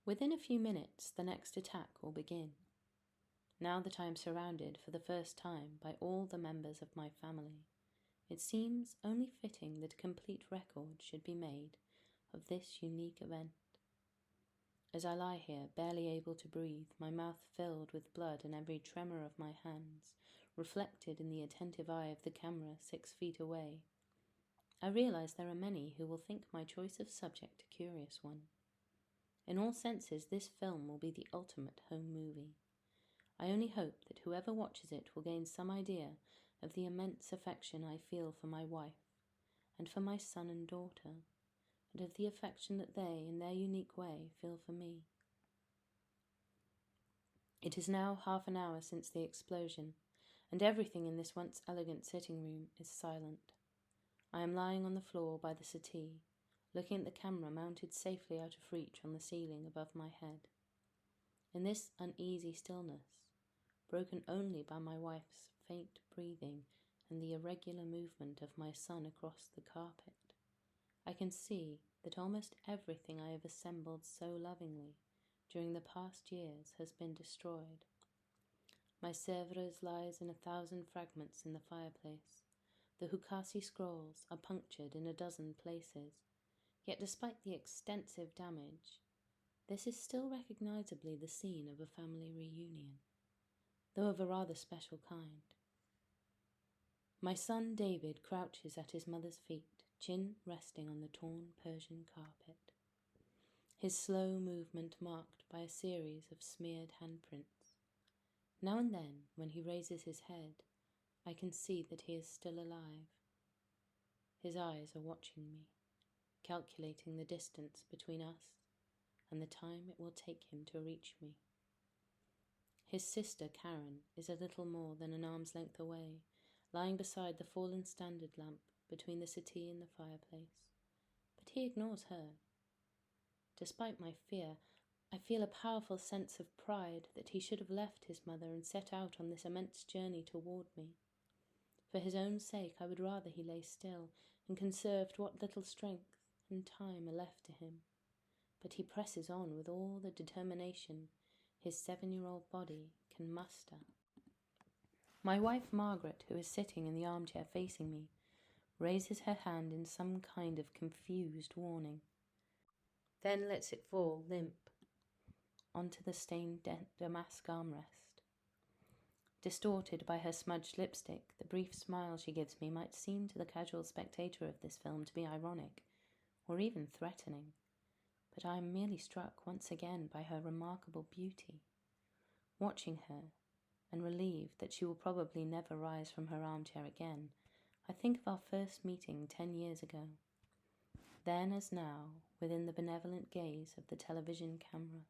Within a few minutes, the next attack will begin. Now that I am surrounded for the first time by all the members of my family, it seems only fitting that a complete record should be made of this unique event. As I lie here, barely able to breathe, my mouth filled with blood and every tremor of my hands reflected in the attentive eye of the camera 6 feet away, I realize there are many who will think my choice of subject a curious one. In all senses, this film will be the ultimate home movie. I only hope that whoever watches it will gain some idea of the immense affection I feel for my wife and for my son and daughter, and of the affection that they, in their unique way, feel for me. It is now half an hour since the explosion, and everything in this once elegant sitting room is silent. I am lying on the floor by the settee, looking at the camera mounted safely out of reach on the ceiling above my head. In this uneasy stillness, broken only by my wife's faint breathing and the irregular movement of my son across the carpet, I can see that almost everything I have assembled so lovingly during the past years has been destroyed. My Sèvres lies in 1,000 fragments in the fireplace. The Hukasi scrolls are punctured in 12 places, yet despite the extensive damage, this is still recognizably the scene of a family reunion, though of a rather special kind. My son David crouches at his mother's feet, chin resting on the torn Persian carpet, his slow movement marked by a series of smeared handprints. Now and then, when he raises his head, I can see that he is still alive. His eyes are watching me, calculating the distance between us and the time it will take him to reach me. His sister, Karen, is a little more than an arm's length away, lying beside the fallen standard lamp between the settee and the fireplace. But he ignores her. Despite my fear, I feel a powerful sense of pride that he should have left his mother and set out on this immense journey toward me. For his own sake, I would rather he lay still and conserved what little strength and time are left to him. But he presses on with all the determination his 7-year-old body can muster. My wife Margaret, who is sitting in the armchair facing me, raises her hand in some kind of confused warning, then lets it fall limp onto the stained damask armrest. Distorted by her smudged lipstick, the brief smile she gives me might seem to the casual spectator of this film to be ironic, or even threatening, but I am merely struck once again by her remarkable beauty. Watching her, and relieved that she will probably never rise from her armchair again, I think of our first meeting 10 years ago, then as now, within the benevolent gaze of the television camera.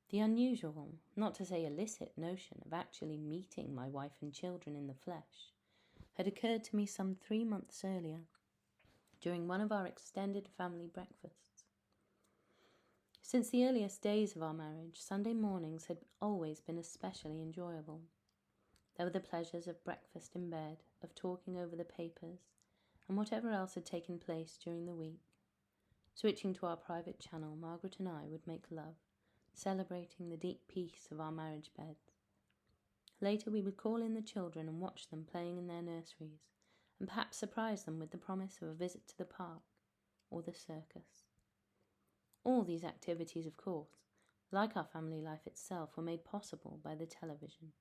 The unusual, not to say illicit, notion of actually meeting my wife and children in the flesh had occurred to me some 3 months earlier, during one of our extended family breakfasts. Since the earliest days of our marriage, Sunday mornings had always been especially enjoyable. There were the pleasures of breakfast in bed, of talking over the papers, and whatever else had taken place during the week. Switching to our private channel, Margaret and I would make love, celebrating the deep peace of our marriage beds. Later we would call in the children and watch them playing in their nurseries, and perhaps surprise them with the promise of a visit to the park or the circus. All these activities, of course, like our family life itself, were made possible by the television.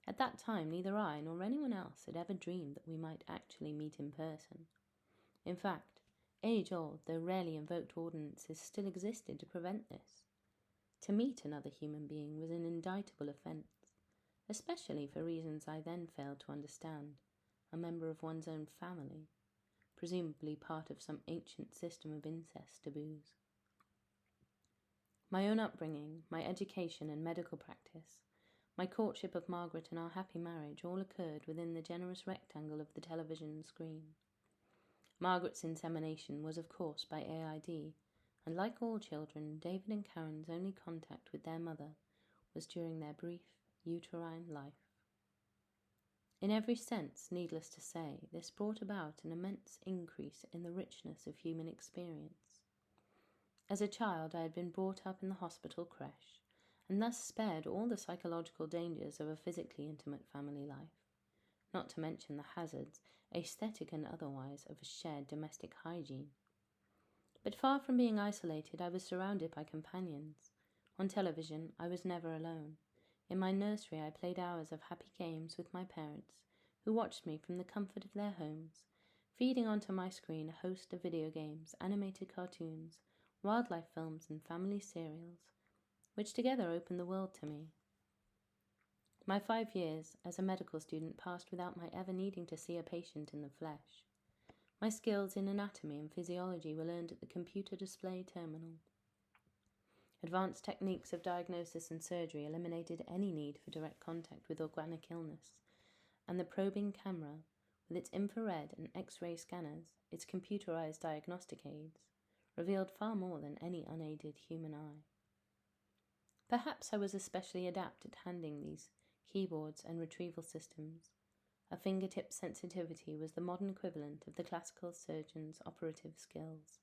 At that time, neither I nor anyone else had ever dreamed that we might actually meet in person. In fact, age-old, though rarely invoked ordinances still existed to prevent this. To meet another human being was an indictable offence, especially for reasons I then failed to understand. A member of one's own family, presumably part of some ancient system of incest taboos. My own upbringing, my education and medical practice, my courtship of Margaret and our happy marriage all occurred within the generous rectangle of the television screen. Margaret's insemination was of course by AID, and like all children, David and Karen's only contact with their mother was during their brief uterine life. In every sense, needless to say, this brought about an immense increase in the richness of human experience. As a child, I had been brought up in the hospital creche, and thus spared all the psychological dangers of a physically intimate family life, not to mention the hazards, aesthetic and otherwise, of a shared domestic hygiene. But far from being isolated, I was surrounded by companions. On television, I was never alone. In my nursery, I played hours of happy games with my parents, who watched me from the comfort of their homes, feeding onto my screen a host of video games, animated cartoons, wildlife films, and family serials, which together opened the world to me. My 5 years as a medical student passed without my ever needing to see a patient in the flesh. My skills in anatomy and physiology were learned at the computer display terminal. Advanced techniques of diagnosis and surgery eliminated any need for direct contact with organic illness, and the probing camera, with its infrared and X-ray scanners, its computerized diagnostic aids, revealed far more than any unaided human eye. Perhaps I was especially adept at handling these keyboards and retrieval systems. A fingertip sensitivity was the modern equivalent of the classical surgeon's operative skills.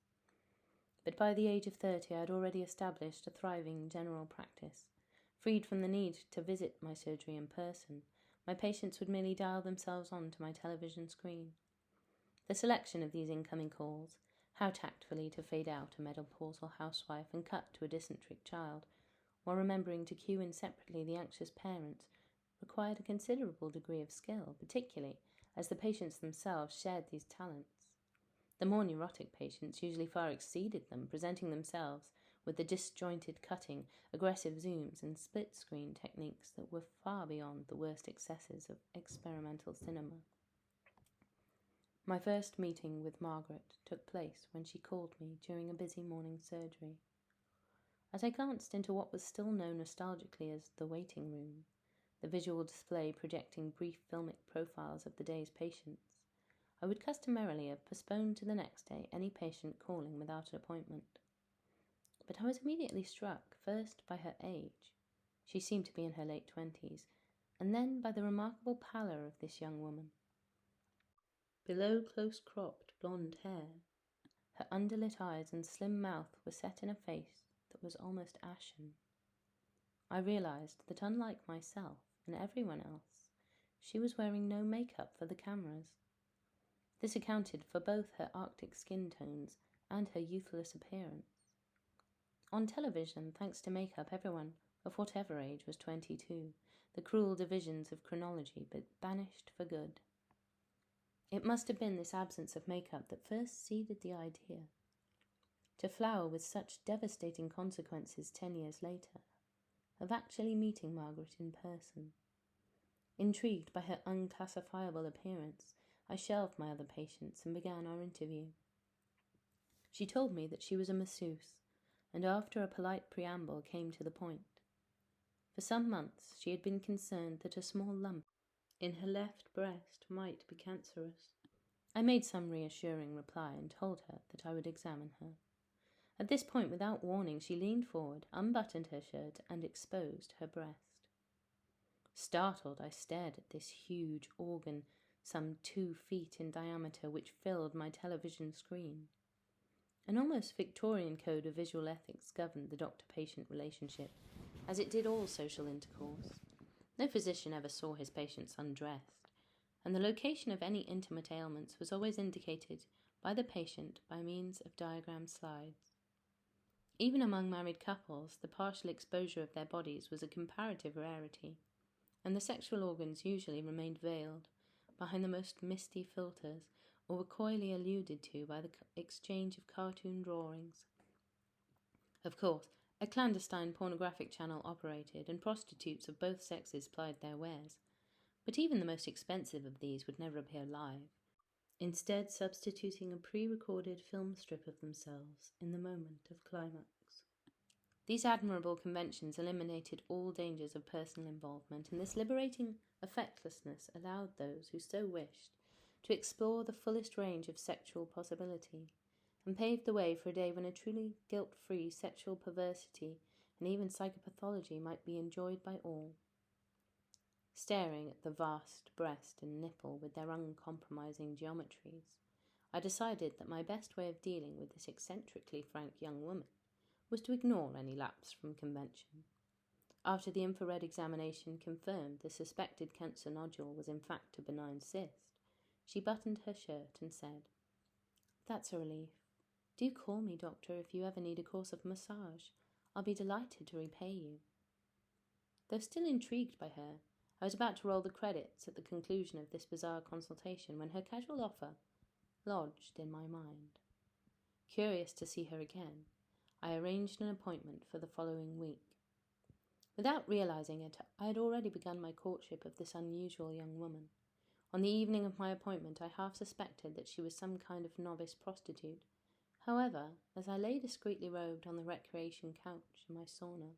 But by the age of 30, I had already established a thriving general practice. Freed from the need to visit my surgery in person, my patients would merely dial themselves on to my television screen. The selection of these incoming calls, how tactfully to fade out a menopausal housewife and cut to a dysenteric child, while remembering to cue in separately the anxious parents, required a considerable degree of skill, particularly as the patients themselves shared these talents. The more neurotic patients usually far exceeded them, presenting themselves with the disjointed cutting, aggressive zooms, and split-screen techniques that were far beyond the worst excesses of experimental cinema. My first meeting with Margaret took place when she called me during a busy morning surgery. As I glanced into what was still known nostalgically as the waiting room, the visual display projecting brief filmic profiles of the day's patients, I would customarily have postponed to the next day any patient calling without an appointment. But I was immediately struck, first by her age. She seemed to be in her late 20s, and then by the remarkable pallor of this young woman. Below close-cropped blonde hair, her underlit eyes and slim mouth were set in a face that was almost ashen. I realized that unlike myself and everyone else, she was wearing no makeup for the cameras. This accounted for both her Arctic skin tones and her youthless appearance. On television, thanks to makeup, everyone of whatever age was 22, the cruel divisions of chronology but banished for good. It must have been this absence of makeup that first seeded the idea, to flower with such devastating consequences 10 years later, of actually meeting Margaret in person. Intrigued by her unclassifiable appearance, I shelved my other patients and began our interview. She told me that she was a masseuse, and after a polite preamble came to the point. For some months she had been concerned that a small lump in her left breast might be cancerous. I made some reassuring reply and told her that I would examine her. At this point, without warning, she leaned forward, unbuttoned her shirt, and exposed her breast. Startled, I stared at this huge organ, some 2 feet in diameter, which filled my television screen. An almost Victorian code of visual ethics governed the doctor-patient relationship, as it did all social intercourse. No physician ever saw his patients undressed, and the location of any intimate ailments was always indicated by the patient by means of diagram slides. Even among married couples, the partial exposure of their bodies was a comparative rarity, and the sexual organs usually remained veiled behind the most misty filters, or were coyly alluded to by the exchange of cartoon drawings. Of course, a clandestine pornographic channel operated, and prostitutes of both sexes plied their wares, but even the most expensive of these would never appear live, instead substituting a pre-recorded film strip of themselves in the moment of climax. These admirable conventions eliminated all dangers of personal involvement, and this liberating effectlessness allowed those who so wished to explore the fullest range of sexual possibility, and paved the way for a day when a truly guilt-free sexual perversity and even psychopathology might be enjoyed by all. Staring at the vast breast and nipple with their uncompromising geometries, I decided that my best way of dealing with this eccentrically frank young woman was to ignore any lapse from convention. After the infrared examination confirmed the suspected cancer nodule was in fact a benign cyst, she buttoned her shirt and said, "That's a relief. Do call me, doctor, if you ever need a course of massage. I'll be delighted to repay you." Though still intrigued by her, I was about to roll the credits at the conclusion of this bizarre consultation when her casual offer lodged in my mind. Curious to see her again, I arranged an appointment for the following week. Without realizing it, I had already begun my courtship of this unusual young woman. On the evening of my appointment, I half suspected that she was some kind of novice prostitute. However, as I lay discreetly robed on the recreation couch in my sauna,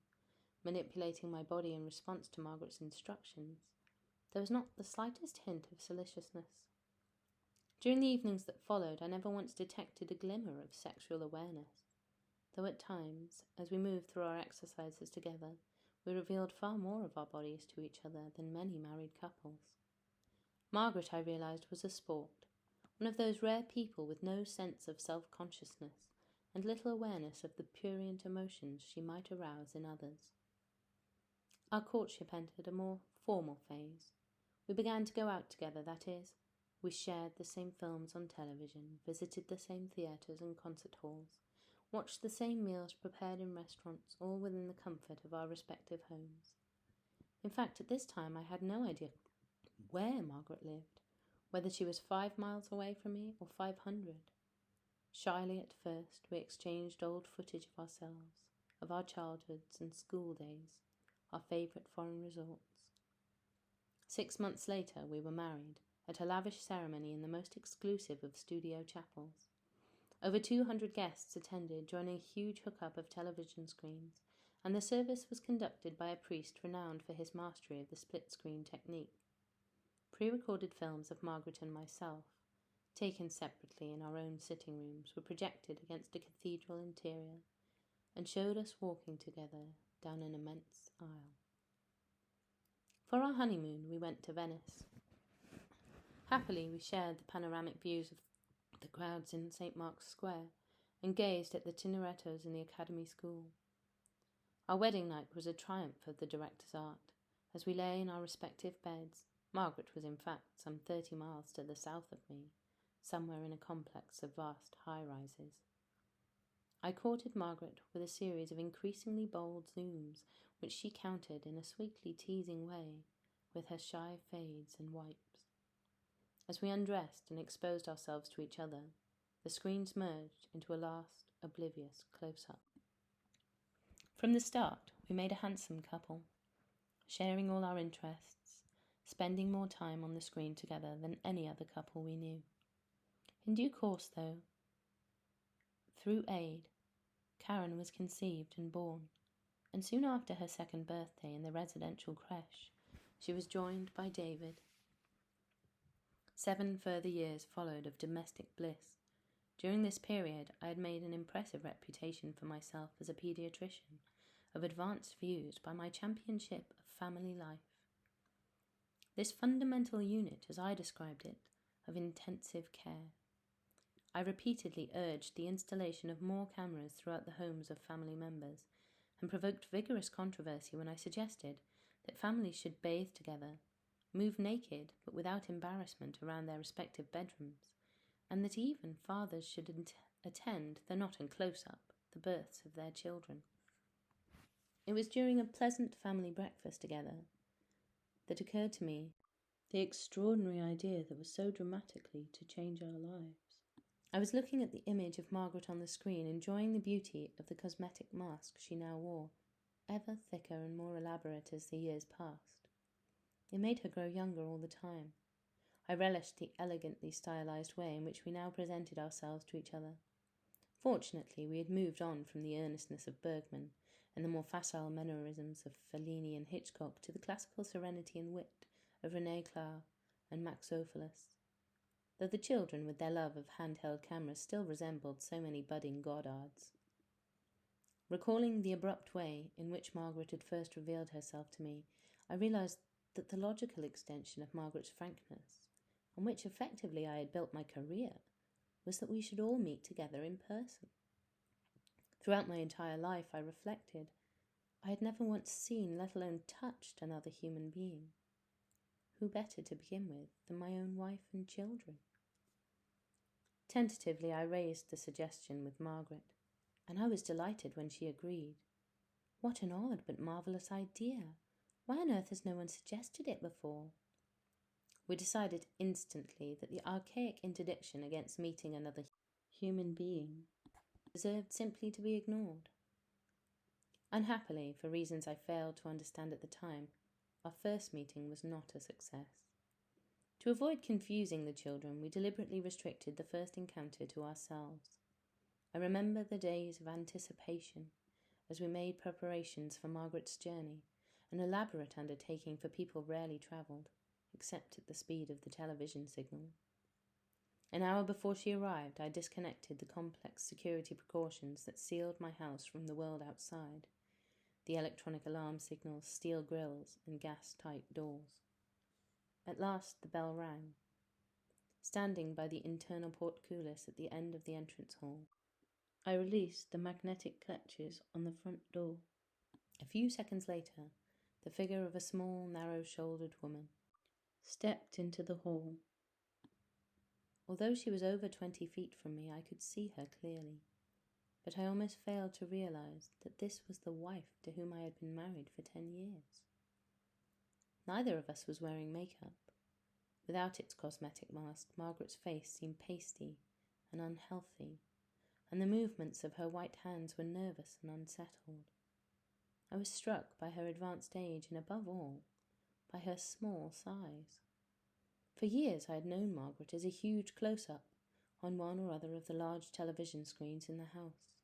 manipulating my body in response to Margaret's instructions, there was not the slightest hint of salaciousness. During the evenings that followed, I never once detected a glimmer of sexual awareness, though at times, as we moved through our exercises together, we revealed far more of our bodies to each other than many married couples. Margaret, I realized, was a sport, one of those rare people with no sense of self-consciousness and little awareness of the prurient emotions she might arouse in others. Our courtship entered a more formal phase. We began to go out together, that is, we shared the same films on television, visited the same theatres and concert halls, watched the same meals prepared in restaurants, all within the comfort of our respective homes. In fact, at this time I had no idea where Margaret lived, whether she was 5 miles away from me or 500. Shyly at first, we exchanged old footage of ourselves, of our childhoods and school days, our favourite foreign resorts. 6 months later, we were married, at a lavish ceremony in the most exclusive of studio chapels. Over 200 guests attended, joining a huge hookup of television screens, and the service was conducted by a priest renowned for his mastery of the split-screen technique. Pre-recorded films of Margaret and myself, taken separately in our own sitting rooms, were projected against a cathedral interior and showed us walking together down an immense aisle. For our honeymoon, we went to Venice. Happily, we shared the panoramic views of the crowds in St. Mark's Square and gazed at the Tintorettos in the Academy School. Our wedding night was a triumph of the director's art. As we lay in our respective beds, Margaret was in fact some 30 miles to the south of me, somewhere in a complex of vast high-rises. I courted Margaret with a series of increasingly bold zooms, which she countered in a sweetly teasing way with her shy fades and wipes. As we undressed and exposed ourselves to each other, the screens merged into a last, oblivious close-up. From the start, we made a handsome couple, sharing all our interests, spending more time on the screen together than any other couple we knew. In due course, though, through aid, Karen was conceived and born, and soon after her second birthday in the residential creche, she was joined by David. 7 further years followed of domestic bliss. During this period, I had made an impressive reputation for myself as a paediatrician of advanced views by my championship of family life. This fundamental unit, as I described it, of intensive care. I repeatedly urged the installation of more cameras throughout the homes of family members, and provoked vigorous controversy when I suggested that families should bathe together, move naked but without embarrassment around their respective bedrooms, and that even fathers should attend, though not in close-up, the births of their children. It was during a pleasant family breakfast together that occurred to me the extraordinary idea that was so dramatically to change our lives. I was looking at the image of Margaret on the screen, enjoying the beauty of the cosmetic mask she now wore, ever thicker and more elaborate as the years passed. It made her grow younger all the time. I relished the elegantly stylized way in which we now presented ourselves to each other. Fortunately, we had moved on from the earnestness of Bergman and the more facile mannerisms of Fellini and Hitchcock to the classical serenity and wit of René Clair and Max Ophuls, though the children, with their love of handheld cameras, still resembled so many budding Goddards. Recalling the abrupt way in which Margaret had first revealed herself to me, I realized that the logical extension of Margaret's frankness, on which effectively I had built my career, was that we should all meet together in person. Throughout my entire life, I reflected, I had never once seen, let alone touched, another human being. Who better to begin with than my own wife and children? Tentatively, I raised the suggestion with Margaret, and I was delighted when she agreed. What an odd but marvellous idea! Why on earth has no one suggested it before? We decided instantly that the archaic interdiction against meeting another human being deserved simply to be ignored. Unhappily, for reasons I failed to understand at the time, our first meeting was not a success. To avoid confusing the children, we deliberately restricted the first encounter to ourselves. I remember the days of anticipation as we made preparations for Margaret's journey, an elaborate undertaking for people rarely travelled, except at the speed of the television signal. An hour before she arrived, I disconnected the complex security precautions that sealed my house from the world outside, the electronic alarm signals, steel grills, and gas-tight doors. At last the bell rang. Standing by the internal portcullis at the end of the entrance hall, I released the magnetic clutches on the front door. A few seconds later, the figure of a small, narrow-shouldered woman stepped into the hall. Although she was over 20 feet from me, I could see her clearly, but I almost failed to realize that this was the wife to whom I had been married for 10 years. Neither of us was wearing makeup. Without its cosmetic mask, Margaret's face seemed pasty and unhealthy, and the movements of her white hands were nervous and unsettled. I was struck by her advanced age and, above all, by her small size. For years I had known Margaret as a huge close-up on one or other of the large television screens in the house.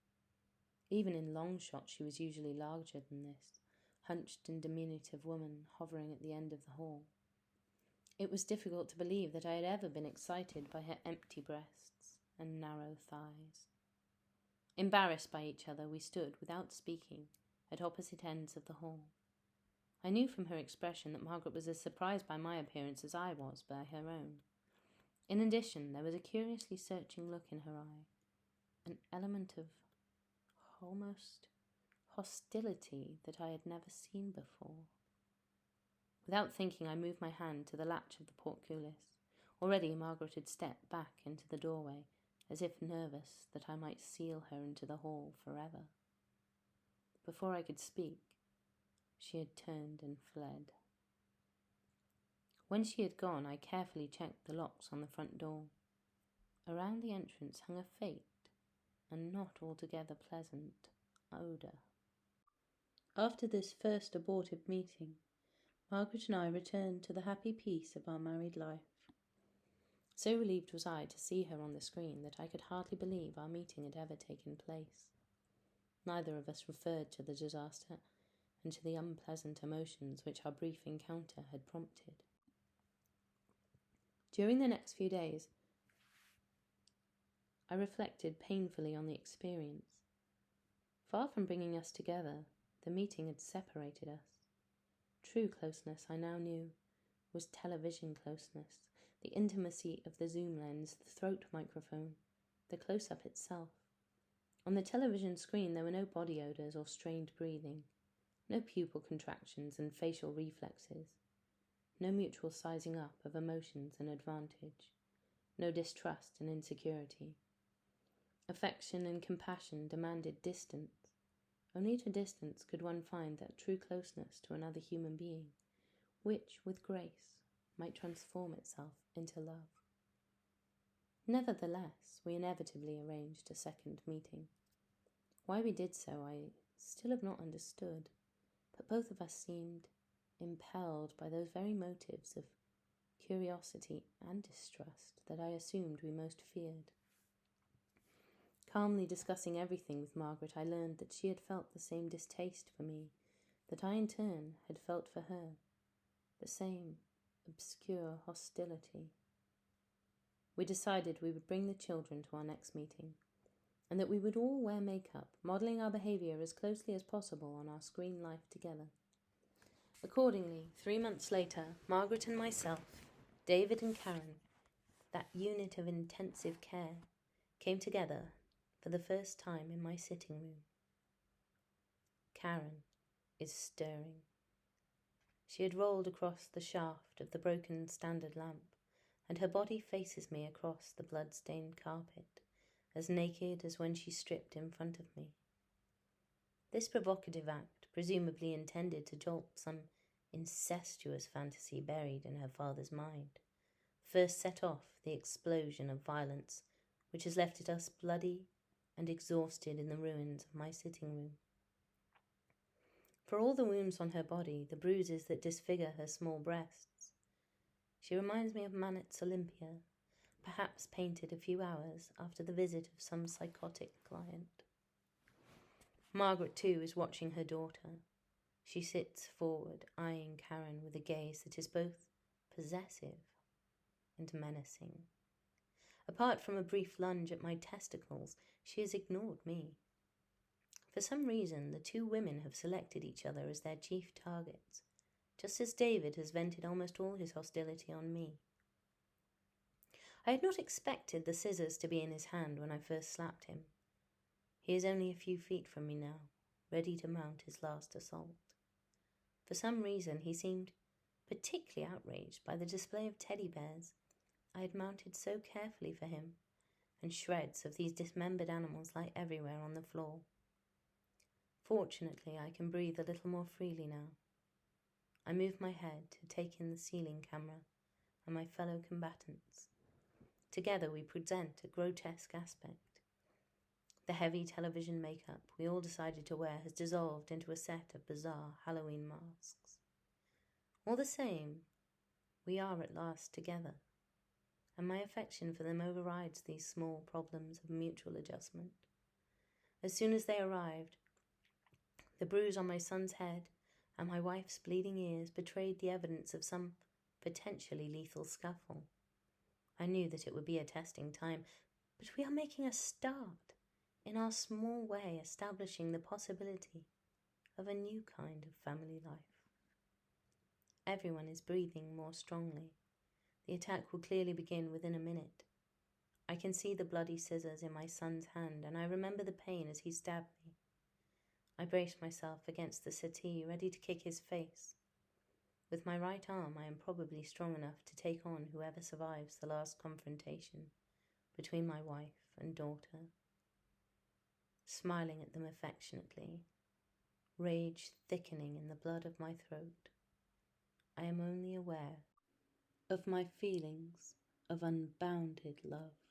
Even in long shots she was usually larger than this, hunched and diminutive woman hovering at the end of the hall. It was difficult to believe that I had ever been excited by her empty breasts and narrow thighs. Embarrassed by each other, we stood, without speaking, at opposite ends of the hall. I knew from her expression that Margaret was as surprised by my appearance as I was by her own. In addition, there was a curiously searching look in her eye, an element of almost hostility that I had never seen before. Without thinking, I moved my hand to the latch of the portcullis. Already Margaret had stepped back into the doorway, as if nervous that I might seal her into the hall forever. Before I could speak, she had turned and fled. When she had gone, I carefully checked the locks on the front door. Around the entrance hung a faint and not altogether pleasant odour. After this first abortive meeting, Margaret and I returned to the happy peace of our married life. So relieved was I to see her on the screen that I could hardly believe our meeting had ever taken place. Neither of us referred to the disaster and to the unpleasant emotions which our brief encounter had prompted. During the next few days, I reflected painfully on the experience. Far from bringing us together, the meeting had separated us. True closeness, I now knew, was television closeness, the intimacy of the zoom lens, the throat microphone, the close-up itself. On the television screen there were no body odours or strained breathing, no pupil contractions and facial reflexes, no mutual sizing up of emotions and advantage, no distrust and insecurity. Affection and compassion demanded distance. Only at a distance could one find that true closeness to another human being, which, with grace, might transform itself into love. Nevertheless, we inevitably arranged a second meeting. Why we did so I still have not understood, but both of us seemed impelled by those very motives of curiosity and distrust that I assumed we most feared. Calmly discussing everything with Margaret, I learned that she had felt the same distaste for me that I in turn had felt for her, the same obscure hostility. We decided we would bring the children to our next meeting, and that we would all wear makeup, modelling our behaviour as closely as possible on our screen life together. Accordingly, 3 months later, Margaret and myself, David and Karen, that unit of intensive care, came together for the first time in my sitting room. Karen is stirring. She had rolled across the shaft of the broken standard lamp, and her body faces me across the blood-stained carpet, as naked as when she stripped in front of me. This provocative act, presumably intended to jolt some incestuous fantasy buried in her father's mind, first set off the explosion of violence which has left us bloody and exhausted in the ruins of my sitting room. For all the wounds on her body, the bruises that disfigure her small breasts, she reminds me of Manet's Olympia, perhaps painted a few hours after the visit of some psychotic client. Margaret, too, is watching her daughter. She sits forward, eyeing Karen with a gaze that is both possessive and menacing. Apart from a brief lunge at my testicles, she has ignored me. For some reason, the two women have selected each other as their chief targets, just as David has vented almost all his hostility on me. I had not expected the scissors to be in his hand when I first slapped him. He is only a few feet from me now, ready to mount his last assault. For some reason, he seemed particularly outraged by the display of teddy bears I had mounted so carefully for him, and shreds of these dismembered animals lie everywhere on the floor. Fortunately, I can breathe a little more freely now. I move my head to take in the ceiling camera and my fellow combatants. Together we present a grotesque aspect. The heavy television makeup we all decided to wear has dissolved into a set of bizarre Halloween masks. All the same, we are at last together, and my affection for them overrides these small problems of mutual adjustment. As soon as they arrived, the bruise on my son's head and my wife's bleeding ears betrayed the evidence of some potentially lethal scuffle. I knew that it would be a testing time, but we are making a start, in our small way establishing the possibility of a new kind of family life. Everyone is breathing more strongly. The attack will clearly begin within a minute. I can see the bloody scissors in my son's hand, and I remember the pain as he stabbed me. I brace myself against the settee, ready to kick his face. With my right arm, I am probably strong enough to take on whoever survives the last confrontation between my wife and daughter. Smiling at them affectionately, rage thickening in the blood of my throat, I am only aware of my feelings of unbounded love.